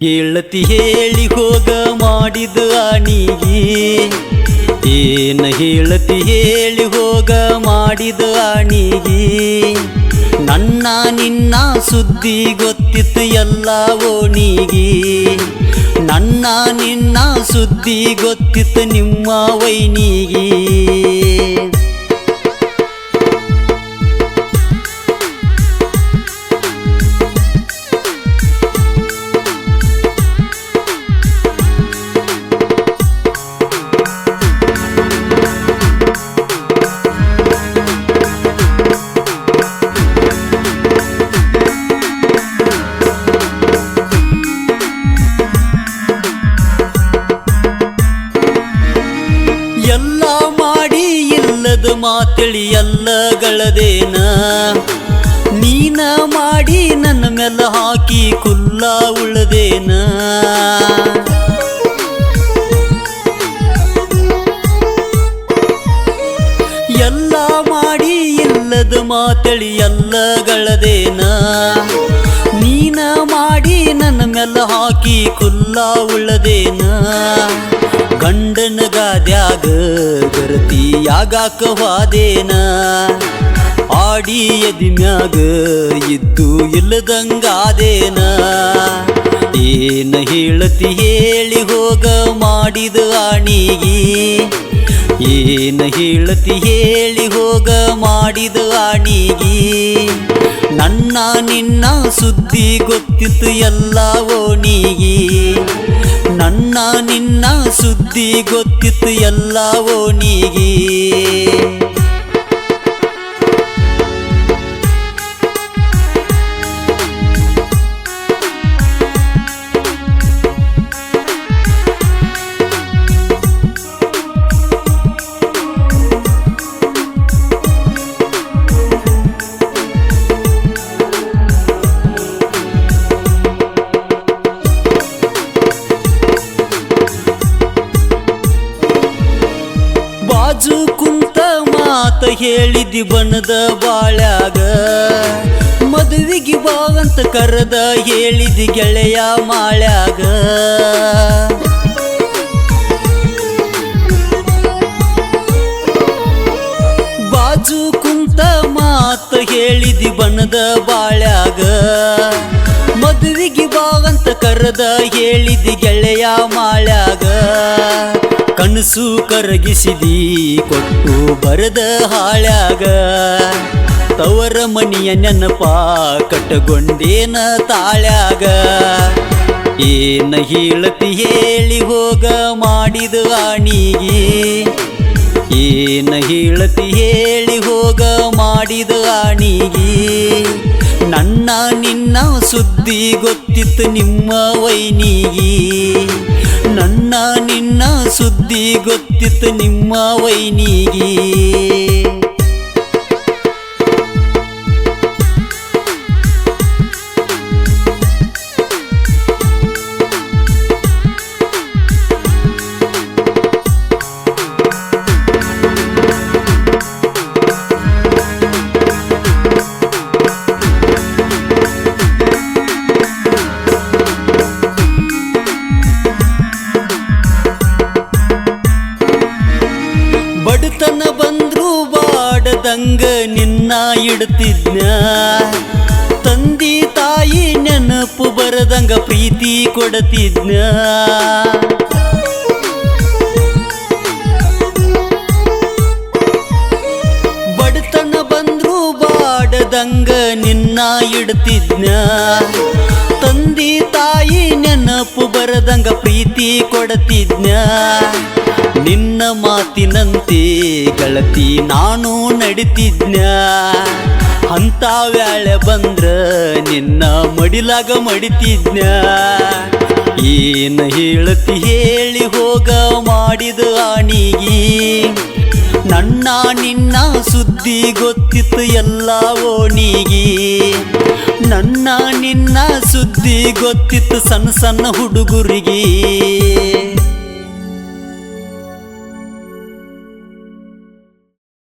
ಹೇಳತಿ ಹೇಳಿ ಹೋಗ ಮಾಡಿದ ಆಣಿಗಿ ಏನ ಹೇಳತಿ ಹೇಳಿ ಹೋಗ ಮಾಡಿದ ಆಣಿಗಿ ನನ್ನ ನಿನ್ನ ಸುದ್ದಿ ಗೊತ್ತಿತ್ತು ಎಲ್ಲ ಓಣಿಗಿ ನನ್ನ ನಿನ್ನ ಸುದ್ದಿ ಗೊತ್ತಿತ್ತು ನಿಮ್ಮ ವೈನಿಗಿ ಎಲ್ಲ ಮಾಡಿ ಇಲ್ಲದ ಮಾತಳಿ ಎಲ್ಲಗಳದೇನ ನೀನ ಮಾಡಿ ನನ್ನ ಮೇಲೆ ಹಾಕಿ ಕುಲ್ಲ ಉಳದೇನ ಎಲ್ಲ ಮಾಡಿ ಇಲ್ಲದ ಮಾತಳಿ ಎಲ್ಲಗಳದೇನ ನೀನ ಮಾಡಿ ನನ್ನ ಮೇಲೆ ಹಾಕಿ ಕುಲ್ಲ ಉಳದೇನ ಗಂಡನ ಗಾದ್ಯಾಗ ಗರತಿಯಾಗಾಕ ವಾದೇನ ಆಡಿ ಎದಿಮ್ಯಾಗ ಇದ್ದು ಇಲ್ಲದಂಗಾದೇನ ಏನ ಹೇಳತಿ ಹೇಳಿ ಹೋಗ ಮಾಡಿದ ಆಣಿಗಿ ಏನ ಹೇಳತಿ ಹೇಳಿ ಹೋಗ ಮಾಡಿದ ಆಣಿಗಿ ನನ್ನ ನಿನ್ನ ಸುದ್ದಿ ಗೊತ್ತಿತ್ತು ಎಲ್ಲ ಓಣಿಗಿ ನನ್ನ ನಿನ್ನ ಸುದ್ದಿ ಗೊತ್ತಿತ್ತು ಎಲ್ಲ ಓಣಿಗಿ ಬಾಜು ಕುಂತ ಮಾತ ಹೇಳಿದಿ ಬಣದ ಬಾಳ್ಯಾಗ ಮದುವಿಗೆ ಬಾವಂತ ಕರೆದ ಹೇಳಿದಿ ಗೆಳೆಯ ಮಾಳ್ಯಾಗ ಬಾಜು ಕುಂತ ಮಾತ ಹೇಳಿದಿ ಬಣದ ಬಾಳ್ಯಾಗ ಮದುವಿಗೆ ಬಾವಂತ ಕರೆದ ಹೇಳಿದಿ ಗೆಳೆಯ ಮಾಳ್ಯಾಗ ಕನಸು ಕರಗಿಸಿದಿ ಕೊಟ್ಟು ಬರದ ಹಾಳ್ಯಾಗ ತವರ ಮನಿಯ ನೆನಪ ಕಟ್ಟಗೊಂಡೇನ ತಾಳ್ಯಾಗ ಏನ ಹೇಳತಿ ಹೇಳಿ ಹೋಗ ಮಾಡಿದ ಆಣಿಗಿ ಏನ ಹೇಳತಿ ಹೇಳಿ ಹೋಗ ಮಾಡಿದ ಆಣಿಗಿ ನನ್ನ ನಿನ್ನ ಸುದ್ದಿ ಗೊತ್ತಿತ್ತು ನಿಮ್ಮ ವೈನಿಗಿ ನನ್ನ ನಿನ್ನ ಸುದ್ದಿ ಗೊತ್ತಿತ್ತು ನಿಮ್ಮ ವೈನಿಗಿ ಬಡತನ ಬಂದ್ರು ಬಾಡದಂಗ ನಿನ್ನ ಇಡ್ತಿದ್ನ ತಂದಿ ತಾಯಿ ನೆನಪು ಬರದಂಗ ಪ್ರೀತಿ ಕೊಡತಿದ್ನ ಬಡತನ ಬಂದ್ರು ಬಾಡದಂಗ ನಿನ್ನ ಇಡ್ತಿದ್ನ ತಂದಿ ತಾಯಿ ನೆನಪು ಬರದಂಗ ಪ್ರೀತಿ ಕೊಡತಿದ್ನ ನಿನ್ನ ಮಾತಿನಂತೆ ಗೆಳತಿ ನಾನು ನಡಿತಿದ್ನ ಅಂತ ವ್ಯಾಳೆ ಬಂದ್ರ ನಿನ್ನ ಮಡಿಲಾಗ ಮಡಿತಿದ್ನ ಏನ ಹೇಳತಿ ಹೇಳಿ ಹೋಗ ಮಾಡಿದ ಆಣಿಗಿ ನನ್ನ ನಿನ್ನ ಸುದ್ದಿ ಗೊತ್ತಿತ್ತು ಎಲ್ಲ ಓಣಿಗಿ ನನ್ನ ನಿನ್ನ ಸುದ್ದಿ ಗೊತ್ತಿತ್ತು ಸಣ್ಣ ಸಣ್ಣ ಹುಡುಗರಿಗೆ